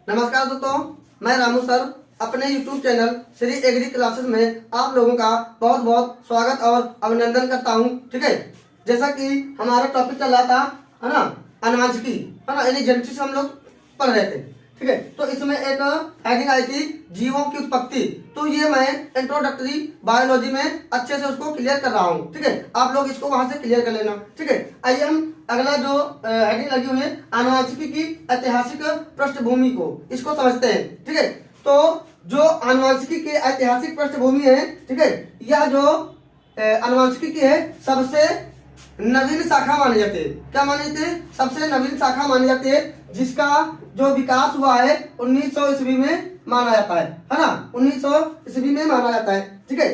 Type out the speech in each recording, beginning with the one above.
नमस्कार दोस्तों, मैं रामू सर अपने YouTube channel Shri agri classes में आप लोगों का बहुत बहुत स्वागत और अभिनंदन करता हूं। ठीक है, जैसा कि हमारा टॉपिक चल रहा था, है ना, अनुवांशिकी, है ना, यानी जेनेटिक्स हम लोग पढ़ रहे थे। ठीक है, तो इसमें एक हेडिंग आई थी जीवों की उत्पत्ति। तो ये मैं इंट्रोडक्टरी बायोलॉजी में अच्छे से उसको क्लियर कर रहा हूँ। ठीक है, आप लोग इसको वहां से क्लियर कर लेना। ठीक है, आइए हम अगला जो हेडिंग लगी हुई है आनुवंशिकी की ऐतिहासिक पृष्ठभूमि को, इसको समझते हैं। ठीक है, तो जो आनुवंशिकी की ऐतिहासिक पृष्ठभूमि है, ठीक है, यह जो आनुवंशिकी की है सबसे नवीन शाखा मानी जाती है। क्या मानी जाती है? सबसे नवीन शाखा मानी जाती है, जिसका जो विकास हुआ है 1900 ईस्वी में माना जाता है ना, 1900 ईस्वी में माना जाता है। ठीक है,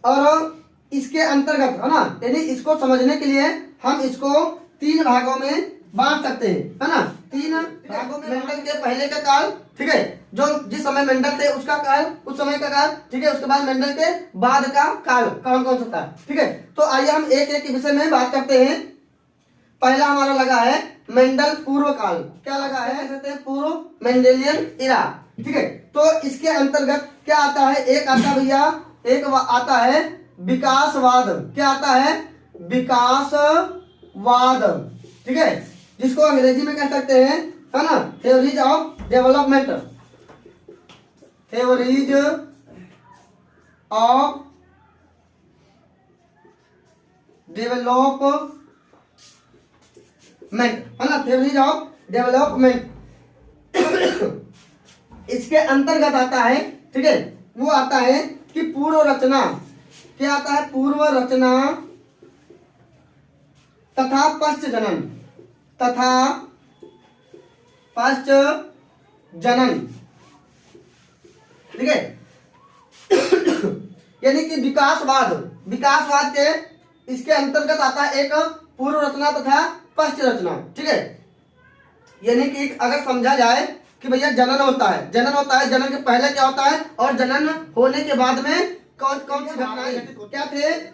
और इसके अंतर्गत, है ना, यानी इसको समझने के लिए हम इसको तीन भागों में बांट सकते हैं, है ना। तीन भागों में मेंडल के पहले का काल, ठीक है, जो जिस समय मेंडल थे उसका काल, उस समय का काल, ठीक है, उसके बाद मेंडल के बाद का काल कौन कौन सा था। ठीक है, तो आइए हम एक एक विषय में बात करते हैं। पहला हमारा लगा है मेंडल पूर्व काल। क्या लगा है? कहते हैं पूर्व मेंडेलियन इरा। ठीक है, तो इसके अंतर्गत क्या आता है? एक आता है भैया, एक आता है विकासवाद। क्या आता है? विकासवाद। ठीक है, जिसको अंग्रेजी में कह सकते हैं, है ना, theories of development. Theories of development, है ना, थ्योरीज ऑफ डेवलपमेंट। इसके अंतर्गत आता है, ठीक है, वो आता है कि पूर्व रचना। क्या आता है? पूर्व रचना तथा पश्च जनन, तथा पश्च जनन। ठीक है, यानी कि विकासवाद, विकासवाद के इसके अंतर्गत आता है एक पूर्व रचना तथा पश्च रचना। ठीक है, यानी कि अगर समझा जाए कि भैया जनन होता है, जनन होता है, जनन के पहले क्या होता है और जनन होने के बाद में कौन कौन सी घटनाएं क्या थे।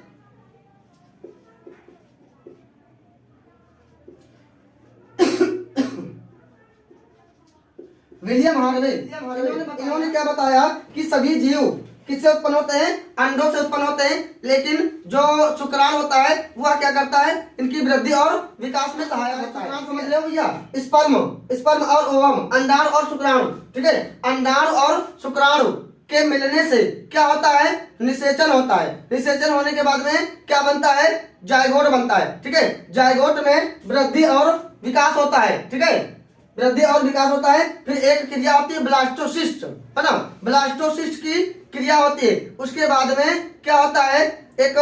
विलियम हार्वे इन्होंने क्या बताया कि सभी जीव किससे उत्पन्न होते हैं? अंडों से उत्पन्न होते हैं, लेकिन जो शुक्राणु होता है वह क्या करता है? इनकी वृद्धि और विकास में सहायक होता है। समझ रहे हो भैया? स्पर्म, स्पर्म और ओवम, अंडाणु और शुक्राणु। ठीक है, अंडाणु और शुक्राणु के मिलने से क्या होता है? निषेचन होता है। निषेचन होने के बाद में क्या बनता है? जायगोट बनता है। ठीक है, जायगोट में वृद्धि और विकास होता है। ठीक है, वृद्धि और विकास होता है। फिर एक क्रिया होती है ब्लास्टोसिस्ट, है ना, ब्लास्टोसिस्ट की क्रिया होती है। उसके बाद में क्या होता है? एक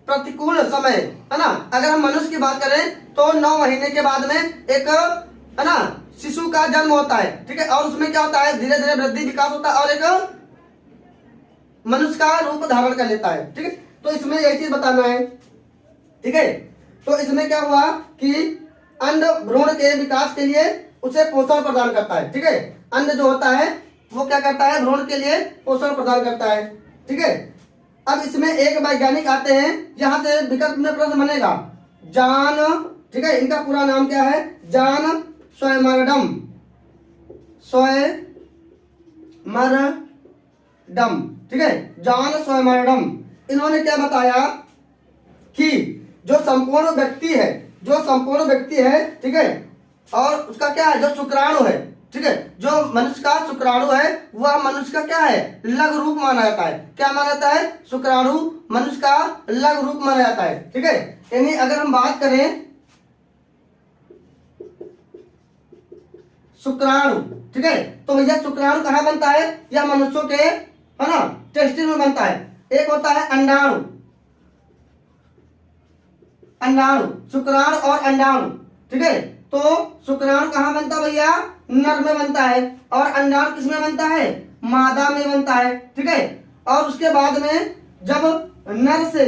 प्रतिकूल समय, है ना, अगर हम मनुष्य की बात करें तो 9 महीने के बाद में एक, है ना, शिशु का जन्म होता है। ठीक है, और उसमें क्या होता है? धीरे धीरे वृद्धि विकास होता है और एक मनुष्य का रूप धारण कर लेता है। ठीक है, तो इसमें यही चीज बताना है। ठीक है, तो इसमें क्या हुआ कि अंड भ्रूण के विकास के लिए उसे पोषण प्रदान करता है। ठीक है, अंड जो होता है वो क्या करता है? भ्रूण के लिए पोषण प्रदान करता है। ठीक है, अब इसमें एक वैज्ञानिक आते हैं, यहां से विकल्प में प्रश्न बनेगा जॉन, ठीक है, इनका पूरा नाम क्या है? जॉन स्वयमरडम, स्वयमरडम। ठीक है, जॉन स्वयमरडम। इन्होंने क्या बताया कि जो संपूर्ण व्यक्ति है, जो संपूर्ण व्यक्ति है, ठीक है, और उसका क्या है? जो शुक्राणु है, ठीक है, जो मनुष्य का शुक्राणु है वह मनुष्य का क्या है? लघु रूप माना जाता है। क्या माना जाता है? शुक्राणु मनुष्य का लघु रूप माना जाता है। ठीक है, यानी अगर हम बात करें शुक्राणु, ठीक है, तो भैया शुक्राणु कहाँ बनता है? यह मनुष्यों के, है ना, टेस्टिस में बनता है। एक होता है अंडाणु, अंडाणु, शुक्राणु और अंडाणु। ठीक है, तो शुक्राणु कहाँ बनता है भैया? नर में बनता है, और अंडाणु किस में बनता है? मादा में बनता है। ठीक है, और उसके बाद में जब नर से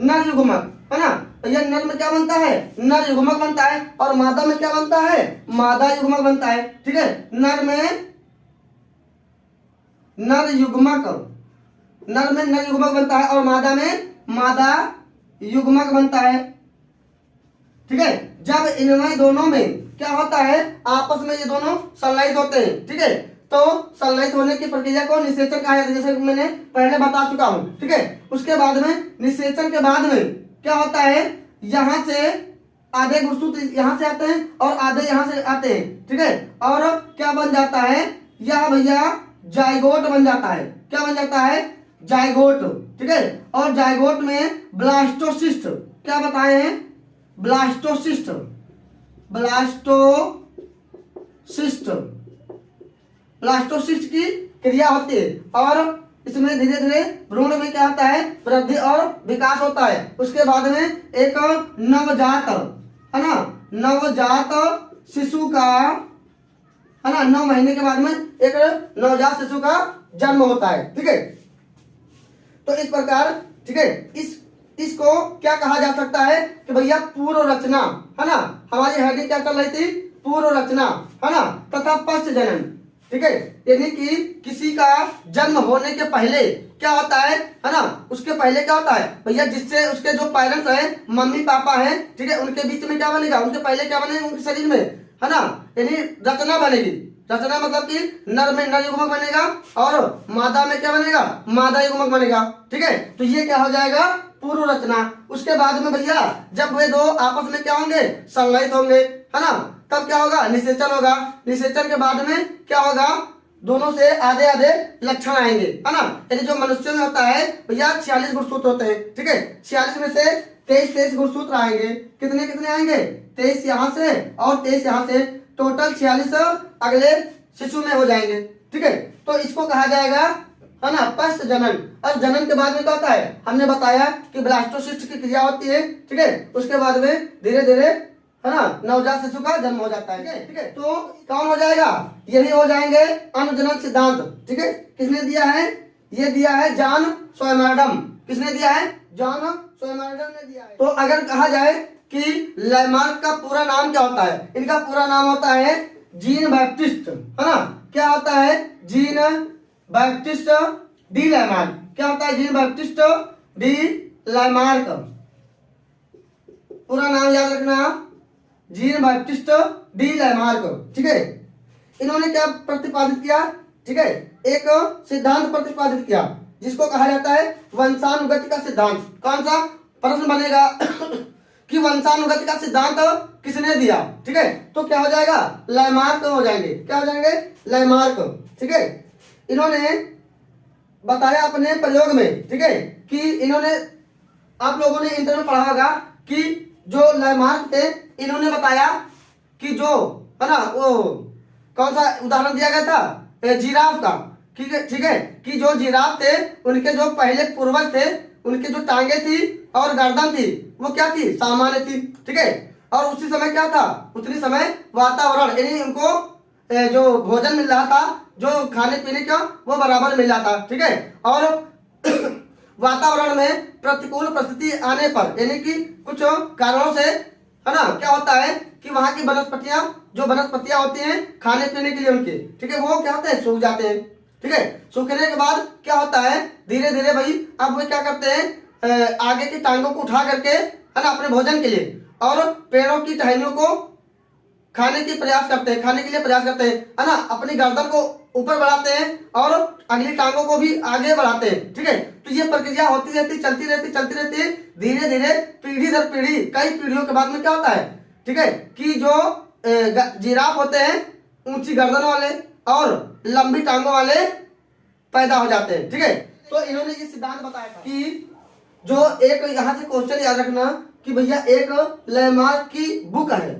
नर युग्मक, है ना, तो यह नर में क्या बनता है? नर युग्मक बनता है, और मादा में क्या बनता है? मादा युग्मक बनता है। ठीक है, नर में नर युग्मक, नर में नर युग्मक बनता है और मादा में मादा युग्मक बनता है। ठीक है, जब इनमें दोनों में क्या होता है, आपस में ये दोनों संलयित होते हैं। ठीक है, तो संलयित होने की प्रक्रिया को निषेचन कहा जाता है, जैसे मैंने पहले बता चुका हूँ। ठीक है, उसके बाद में निषेचन के बाद में क्या होता है, यहाँ से आधे गुणसूत्र यहाँ से आते हैं और आधे यहाँ से आते हैं। ठीक है, और क्या बन जाता है, यह भैया जाइगोट बन जाता है। क्या बन जाता है, जाइगोट। ठीक है, और जाइगोट में ब्लास्टोसिस्ट, क्या बताए हैं, ब्लास्टोसिस्ट, ब्लास्टोसिस्ट, ब्लास्टोसिस्ट की क्रिया होती है और इसमें धीरे धीरे भ्रूण में क्या होता है, वृद्धि और विकास होता है। उसके बाद में एक नवजात, है ना, नवजात शिशु का, है ना, 9 महीने के बाद में एक नवजात शिशु का जन्म होता है। ठीक है, तो इस प्रकार, ठीक है, इसको क्या कहा जा सकता है कि भैया पूर्व रचना, है ना, हमारी हेडिंग क्या चल रही थी, पूर्व रचना, है ना, तथा पश्च जनन। ठीक है, यानी कि किसी का जन्म होने के पहले क्या होता है ना, उसके पहले क्या होता है भैया, जिससे उसके जो पेरेंट्स हैं, मम्मी पापा हैं, ठीक है, उनके बीच में क्या बनेगा, उनके पहले क्या बनेगा, उनके शरीर में, है ना, यानी रचना बनेगी। रचना मतलब कि नर में नर युग्मक बनेगा और मादा में क्या बनेगा, मादा युग्मक बनेगा। ठीक है, तो ये क्या हो जाएगा, पूर्व रचना। उसके बाद में भैया जब वे दो आपस में क्या होंगे, संलयित होंगे, है ना, तब क्या होगा, निषेचन होगा। निषेचन के बाद में क्या होगा, दोनों से आधे आधे लक्षण आएंगे, है ना। यानी जो मनुष्य में होता है भैया 46 गुणसूत्र होते हैं। ठीक है, 46 में से 23 गुणसूत्र आएंगे। कितने कितने आएंगे, 23 यहाँ से और 23 यहाँ से, टोटल 46 अगले शिशु में हो जाएंगे। ठीक है, तो इसको कहा जाएगा, है ना, पश्च जनन। और जनन के बाद में क्या होता है, हमने बताया कि ब्लास्टोसिस्ट की क्रिया होती है। ठीक है, उसके बाद में धीरे धीरे, है ना, नवजात शिशु का जन्म हो जाता है। ठीक है, तो कौन हो जाएगा, यही हो जाएंगे अनुजनन सिद्धांत। ठीक है, किसने दिया है, ये दिया है जॉन स्वयमार्डम। किसने दिया है, जॉन स्वयमार्डम ने दिया है। तो अगर कहा जाए कि लैमार्क का पूरा नाम क्या होता है, इनका पूरा नाम होता है जीन बैप्टिस्ट, है ना, क्या होता है, जीन बैप्टिस्ट डी लैमार्क। क्या होता है, जीन बैप्टिस्ट डी लैमार्क, पूरा नाम याद रखना, जीन बैप्टिस्ट डी लैमार्क। ठीक है, इन्होंने क्या प्रतिपादित किया, ठीक है, एक सिद्धांत प्रतिपादित किया जिसको कहा जाता है वंशानुगति का सिद्धांत। कौन सा, प्रश्न बनेगा कि वंशानुगति का सिद्धांत किसने दिया। ठीक है, तो क्या हो जाएगा, लैमार्क हो जाएंगे। क्या हो जाएंगे, लैमार्क। ठीक है, इन्होंने बताया अपने प्रयोग में, ठीक है, कि इन्होंने, आप लोगों ने इंटर में पढ़ा होगा कि जो लैमार्क थे, इन्होंने बताया कि जो, है ना, वो कौन सा उदाहरण दिया गया था, जिराफ का। ठीक है, ठीक है, कि जो जिराफ थे उनके जो पहले पूर्वज थे, उनके जो टांगे थी और गर्दन थी वो क्या थी, सामान्य थी। ठीक है, और उसी समय क्या था, उतनी समय वातावरण, यानी उनको जो भोजन मिल रहा था, जो खाने पीने का, वो बराबर मिल रहा था। ठीक है, और वातावरण में प्रतिकूल परिस्थिति आने पर, यानी कि कुछ कारणों से, है ना, क्या होता है कि वहां की वनस्पतियां, जो वनस्पतियां होती हैं खाने पीने के लिए उनके, ठीक है, वो क्या होते हैं, सूख जाते हैं। ठीक है, सूखने के बाद क्या होता है, धीरे धीरे भाई अब वे क्या करते हैं, आगे की टांगों को उठा करके, है ना, अपने भोजन के लिए, और पेड़ों की टहनियों को खाने की प्रयास करते हैं, खाने के लिए प्रयास करते हैं, है ना, अपनी गर्दन को ऊपर बढ़ाते हैं और अगली टांगों को भी आगे बढ़ाते हैं। ठीक है, तो ये प्रक्रिया होती रहती, चलती रहती है, धीरे धीरे पीढ़ी दर पीढ़ी, कई पीढ़ियों के बाद में क्या होता है, ठीक है, कि जो जिराफ होते हैं ऊंची गर्दन वाले और लंबी टांगों वाले पैदा हो जाते हैं। ठीक है, तो इन्होंने ये सिद्धांत बताया था कि जो एक, यहाँ से क्वेश्चन याद रखना कि भैया एक लैमार्क की बुक है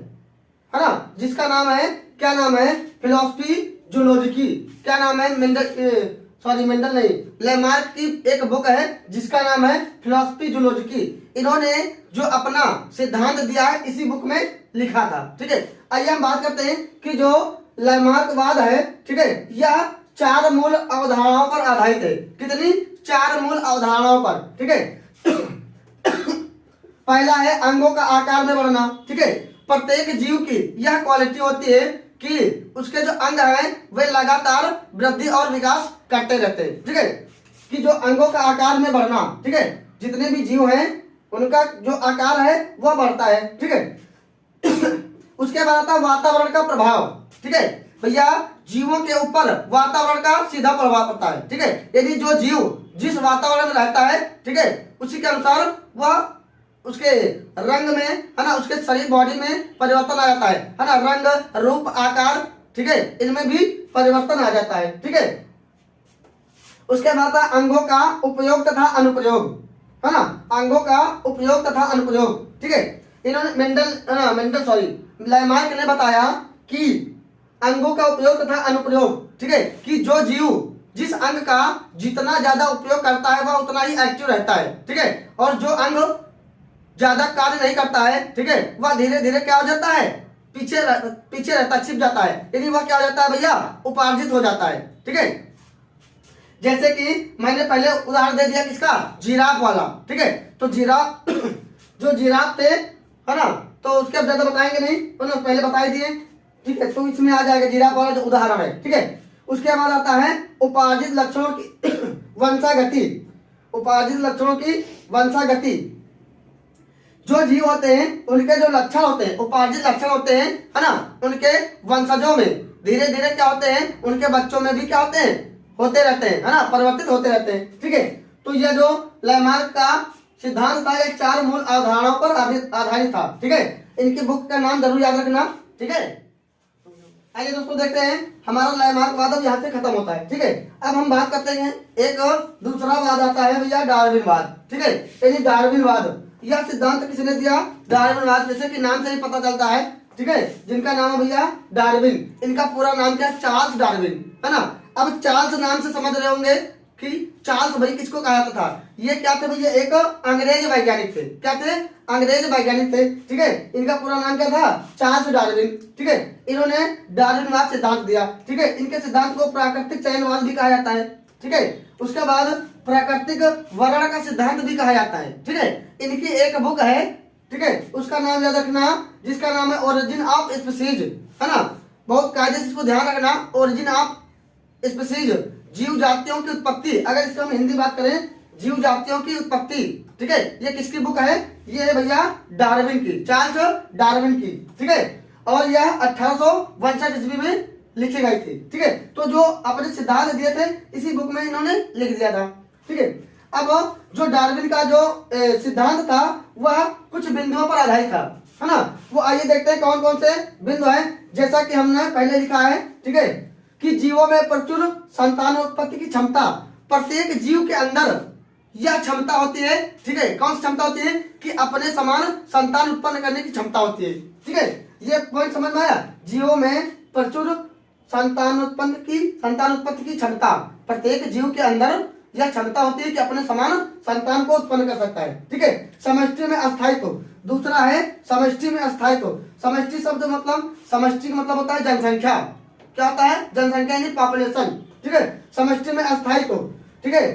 ना, जिसका नाम है, क्या नाम है, फिलोसफी जूलॉजिकी। क्या नाम है, मेंडल नहीं, लैमार्क की एक बुक है जिसका नाम है फिलोसफी जूलॉजिकी। इन्होंने जो अपना सिद्धांत दिया है इसी बुक में लिखा था। ठीक है, आइए हम बात करते हैं कि जो लैमार्कवाद है, ठीक है, यह 4 मूल अवधारणाओं पर आधारित है। कितनी, 4 मूल अवधारणाओं पर। ठीक है, पहला है अंगों का आकार में बढ़ना। ठीक है, प्रत्येक जीव की यह क्वालिटी होती है कि उसके जो अंग हैं वे लगातार वृद्धि और विकास करते रहते हैं। ठीक है, कि जो अंगों का आकार में बढ़ना, ठीक है, जितने भी जीव हैं उनका जो आकार है वह बढ़ता है। ठीक है, उसके बाद आता है वातावरण का प्रभाव। ठीक है भैया, जीवों के ऊपर वातावरण का सीधा प्रभाव पड़ता है। ठीक है, यदि जो जीव जिस वातावरण में रहता है, ठीक है, उसी के अनुसार वह उसके रंग में, है ना, उसके शरीर बॉडी में परिवर्तन आ जाता है ना, रंग रूप आकार, ठीक है, इनमें भी परिवर्तन आ जाता है। ठीक है, उसके बाद अंगों का उपयोग तथा अनुप्रयोग, है ना, अंगों का उपयोग तथा अनुप्रयोग। ठीक है, इन्होंने लैमार्क ने बताया कि अंगों का उपयोग तथा अनुप्रयोग, ठीक है, कि जो जीव जिस अंग का जितना ज्यादा उपयोग करता है वह उतना ही एक्टिव रहता है। ठीक है, और जो अंग ज्यादा कार्य नहीं करता है, ठीक है, वह धीरे धीरे क्या हो जाता है, पीछे रहता, छिप जाता है, यानी वह क्या हो जाता है भैया, उपार्जित हो जाता है। ठीक है, जैसे कि मैंने पहले उदाहरण दे दिया किसका, जिराफ वाला। ठीक है, तो जिराफ जो जिराफ थे, है ना, तो उसके अब ज्यादा बताएंगे नहीं, उन्होंने पहले बता दिए। ठीक है, तो इसमें आ जाएगा जिराफ वाला जो उदाहरण है। ठीक है, उसके बाद आता है उपार्जित लक्षणों की वंशागति। उपार्जित लक्षणों की वंशागति, जो जीव होते हैं उनके जो लक्षण होते हैं, उपार्जित लक्षण होते हैं, है ना, उनके वंशजों में धीरे धीरे क्या होते हैं, उनके बच्चों में भी क्या होते हैं, होते रहते हैं, है ना, परिवर्तित होते रहते हैं। ठीक है, तो यह जो लैमार्क का सिद्धांत था, एक 4 मूल अवधारणाओं पर आधारित था। ठीक है, इनकी बुक का नाम जरूर याद रखना। ठीक है, आइए दोस्तों देखते हैं हमारा लैमार्क वाद अब यहाँ से खत्म होता है। ठीक है, अब हम बात करते हैं एक दूसरा वाद आता है भैया, डार्विनवाद। ठीक है, यानी डार्विनवाद, यह सिद्धांत किसने दिया, डार्विनवाद, जैसे कि नाम से ही पता चलता है। ठीक है, जिनका नाम है भैया डार्विन, इनका पूरा नाम क्या है, चार्ल्स डार्विन, है ना। अब चार्ल्स नाम से समझ रहे होंगे कि चार्ल्स भाई किसको कहा जाता था, ये क्या थे भैया, एक अंग्रेज वैज्ञानिक थे। क्या थे, अंग्रेज वैज्ञानिक थे। ठीक है, इनका पूरा नाम क्या था, चार्ल्स डार्विन। ठीक है, इन्होंने डार्विनवाद सिद्धांत दिया। ठीक है, इनके सिद्धांत को प्राकृतिक चयनवाद भी कहा जाता है। ठीक है, उसके बाद प्राकृतिक वर्ण का सिद्धांत भी कहा जाता है। ठीक है, इनकी एक बुक है, ठीक है, उसका नाम याद रखना, जिसका नाम है ओरिजिन ऑफ स्पीसीज, है ना, बहुत कायदे से इसको ध्यान रखना, ओरिजिन ऑफ स्पीसीज, जीव जातियों की उत्पत्ति। अगर इसको हम हिंदी बात करें, जीव जातियों की उत्पत्ति। ठीक है, ये किसकी बुक है, ये है भैया डार्विन की, चार्ल्स डार्विन की। ठीक है, और यह 1862 ईस्वी में लिखी गई थी। ठीक है, तो जो अपने सिद्धांत दिए थे इसी बुक में इन्होंने लिख दिया था। ठीक है, अब जो डार्विन का जो सिद्धांत था वह कुछ बिंदुओं पर आधारित था, है ना। वो आइए देखते हैं कौन कौन से बिंदु हैं। जैसा कि हमने पहले लिखा है, ठीक है, कि जीवों में प्रचुर संतानोत्पत्ति की क्षमता, प्रत्येक जीव के अंदर यह क्षमता होती है। ठीक है, कौन सी क्षमता होती है, कि अपने समान संतान उत्पन्न करने की क्षमता होती है। ठीक है, ये पॉइंट समझ में आया, जीवों में प्रचुर संतानोत्पत्ति की क्षमता, प्रत्येक जीव के अंदर यह क्षमता होती है कि अपने समान संतान को उत्पन्न कर सकता है। ठीक है, समष्टि में अस्थायित्व, दूसरा है समष्टि में अस्थायित्व। समष्टि शब्द मतलब, समष्टि का मतलब होता है जनसंख्या, क्या होता है, जनसंख्या यानी पॉपुलेशन। ठीक है, समष्टि में अस्थायित्व। ठीक है,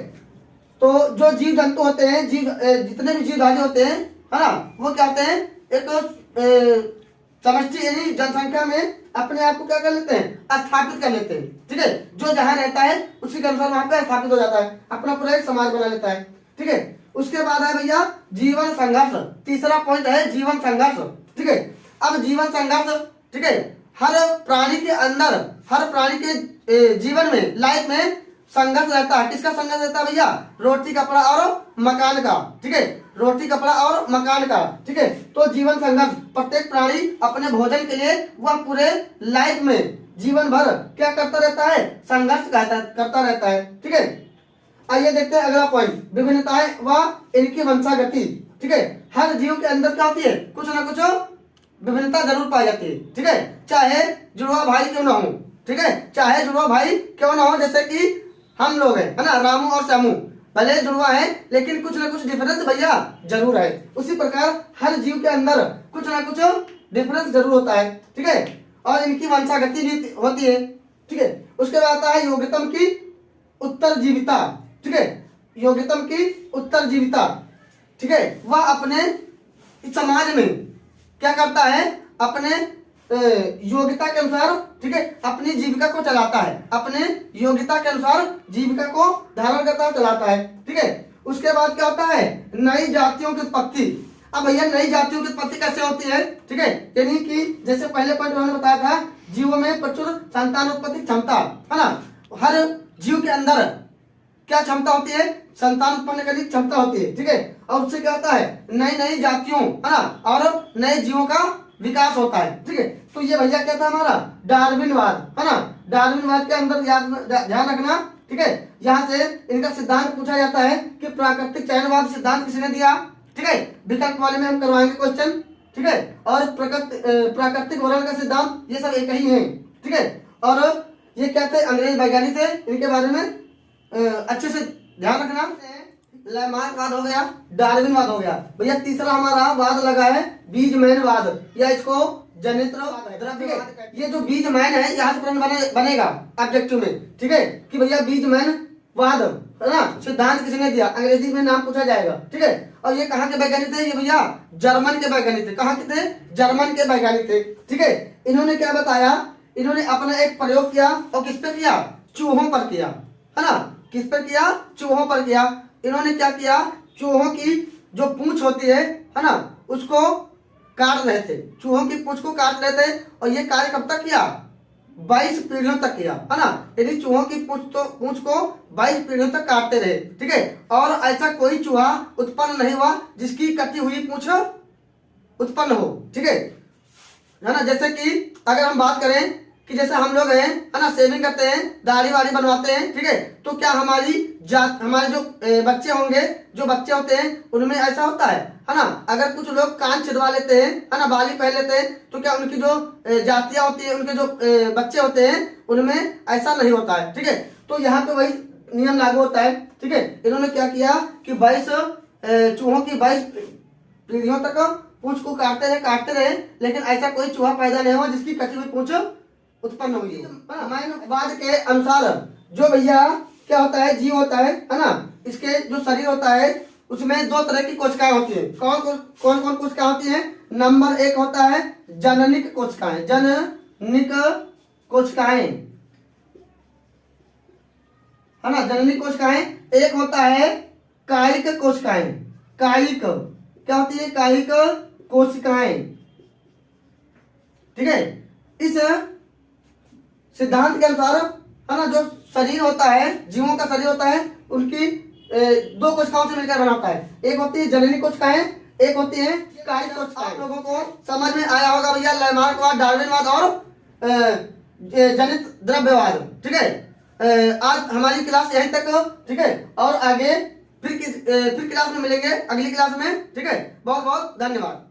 तो जो जीव जंतु होते हैं, जीव जितने भी जीवधारी होते हैं, है ना, वो क्या होते हैं, एक समष्टि यानी जनसंख्या में अपने आप को क्या कर लेते हैं, स्थापित कर लेते हैं। ठीक है, जो जहां रहता है उसी के अनुसार वहां पे स्थापित हो जाता है, अपना पूरा एक समाज बना लेता है। ठीक है, उसके बाद है भैया जीवन संघर्ष, तीसरा पॉइंट है जीवन संघर्ष। ठीक है, अब जीवन संघर्ष, ठीक है, हर प्राणी के अंदर, हर प्राणी के जीवन में, लाइफ में संघर्ष रहता है। किसका संघर्ष रहता है भैया, रोटी कपड़ा और मकान का। ठीक है, रोटी कपड़ा और मकान का। ठीक है, तो जीवन संघर्ष, प्रत्येक प्राणी अपने भोजन के लिए वह पूरे लाइफ में जीवन भर क्या करता रहता है, संघर्ष करता रहता है। ठीक है, आइए देखते हैं अगला पॉइंट, विभिन्नताएं व इनकी वंशागति। ठीक है, हर जीव के अंदर क्या होती है, कुछ ना कुछ विभिन्नता जरूर पाई जाती है। ठीक है, चाहे जुड़वा भाई क्यों ना हो, ठीक है, चाहे जुड़वा भाई क्यों ना हो, जैसे कि हम लोग हैं, है ना, रामू और श्यामू, भले जुड़वा है लेकिन कुछ ना कुछ डिफरेंस भैया जरूर है। उसी प्रकार हर जीव के अंदर कुछ ना कुछ डिफरेंस जरूर होता है। ठीक है, और इनकी वंशागति भी होती है। ठीक है, उसके बाद आता है योग्यतम की उत्तरजीविता। ठीक है, योग्यतम की उत्तरजीविता। ठीक है, वह अपने समाज में क्या करता है, अपने योग्यता के अनुसार, ठीक है, अपनी जीविका को चलाता है, अपने योग्यता के अनुसार जीविका को धारण करता है, चलाता है। ठीक है, उसके बाद क्या होता है, नई जातियों की उत्पत्ति। अब भैया नई जातियों की उत्पत्ति कैसे होती है, ठीक है, यानी कि जैसे पहले पॉइंट मैंने बताया था, जीवों में प्रचुर संतान उत्पत्ति क्षमता, है ना, हर जीव के अंदर क्या क्षमता होती है, संतान उत्पन्न करने की क्षमता होती है, ठीक है, और उससे क्या होता है, नई नई जातियों, है ना, और नए जीवों का विकास होता है, ठीक है। तो ये भैया क्या था हमारा डार्विनवाद, है ना, डार्विनवाद के अंदर ध्यान रखना, ठीक है। यहाँ से इनका सिद्धांत पूछा जाता है कि प्राकृतिक चयनवाद सिद्धांत किसने दिया, ठीक है, विकल्प वाले में हम करवाएंगे क्वेश्चन, ठीक है, और प्राकृतिक वर्ण का सिद्धांत, ये सब एक ही है, ठीक है। और ये क्या थे, अंग्रेज वैज्ञानिक थे, इनके बारे में अच्छे से ध्यान रखना। लैमार्कवाद हो गया, डार्विनवाद हो गया। भैया तीसरा हमारा वाद लगा है बीजमैनवाद, या इसको जनित्र, ये जो बीजमैन है यहाँ से प्रश्न बनेगा ऑब्जेक्टिव में, ठीक है, कि भैया बीजमैनवाद, है ना, सिद्धांत किसने दिया, अंग्रेजी में नाम पूछा जाएगा, ठीक है। और ये कहाँ के वैज्ञानिक थे, ये भैया जर्मन के वैज्ञानिक थे। कहाँ के थे, जर्मन के वैज्ञानिक थे, ठीक है। इन्होंने क्या बताया, इन्होंने अपना एक प्रयोग किया, और किस पे किया, चूहों पर किया, है ना, किस पर किया, चूहों पर किया। इन्होंने क्या किया, चूहों की जो पूंछ होती है ना, उसको काट रहे थे, चूहों की पूंछ को काट रहे थे, और ये कार्य कब तक किया, 22 पीढ़ियों तक किया, है ना, यदि चूहों की पूंछ को 22 पीढ़ियों तक काटते रहे, ठीक है, और ऐसा कोई चूहा उत्पन्न नहीं हुआ जिसकी कटी हुई पूंछ उत्पन्न हो, ठीक है ना। जैसे कि अगर हम बात करें कि जैसे हम लोग हैं, है ना, सेविंग करते हैं, दाढ़ी वाड़ी बनवाते हैं, ठीक है, तो क्या हमारे जो बच्चे होंगे, जो बच्चे होते हैं उनमें ऐसा होता है ना, अगर कुछ लोग कान छिदवा लेते हैं, है ना, बाली पहन लेते हैं, तो क्या उनकी जो जातियां होती है, उनके जो बच्चे होते हैं उनमें ऐसा नहीं होता है, ठीक है। तो यहाँ पे वही नियम लागू होता है, ठीक है। इन्होंने क्या किया कि 22 चूहों की 22 पीढ़ियों तक पूंछ को काटते रहे, लेकिन ऐसा कोई चूहा पैदा नहीं हुआ जिसकी कटी हुई पूंछ उत्पन्न हुई है। रामायणवाद के अनुसार जो भैया क्या होता है, जीव होता है ना, इसके जो शरीर होता है उसमें 2 तरह की कोशिकाएं होती है। कौन कौन कोशिकाएं होती है, नंबर 1 होता है जननिक कोशिकाएं, जननिक कोशिकाएं, है ना, जननिक कोशिकाएं। एक होता है कायिक कोशिकाएं, कायिक क्या होती है, कायिक कोशिकाएं, ठीक है। इस सिद्धांत के अनुसार, है ना, जो शरीर होता है, जीवों का शरीर होता है, उनकी 2 कोशिकाओं से मिलकर बना होता है। एक होती है जननी कोशिकाएं, एक होती है कायिक कोशिकाएं। आप लोगों को समझ में आया होगा भैया लैमार्कवाद, डार्विनवाद और जनित द्रव्यवाद, ठीक है। आज हमारी क्लास यहीं तक, ठीक है, और आगे फिर क्लास में मिलेंगे, अगली क्लास में, ठीक है। बहुत बहुत धन्यवाद।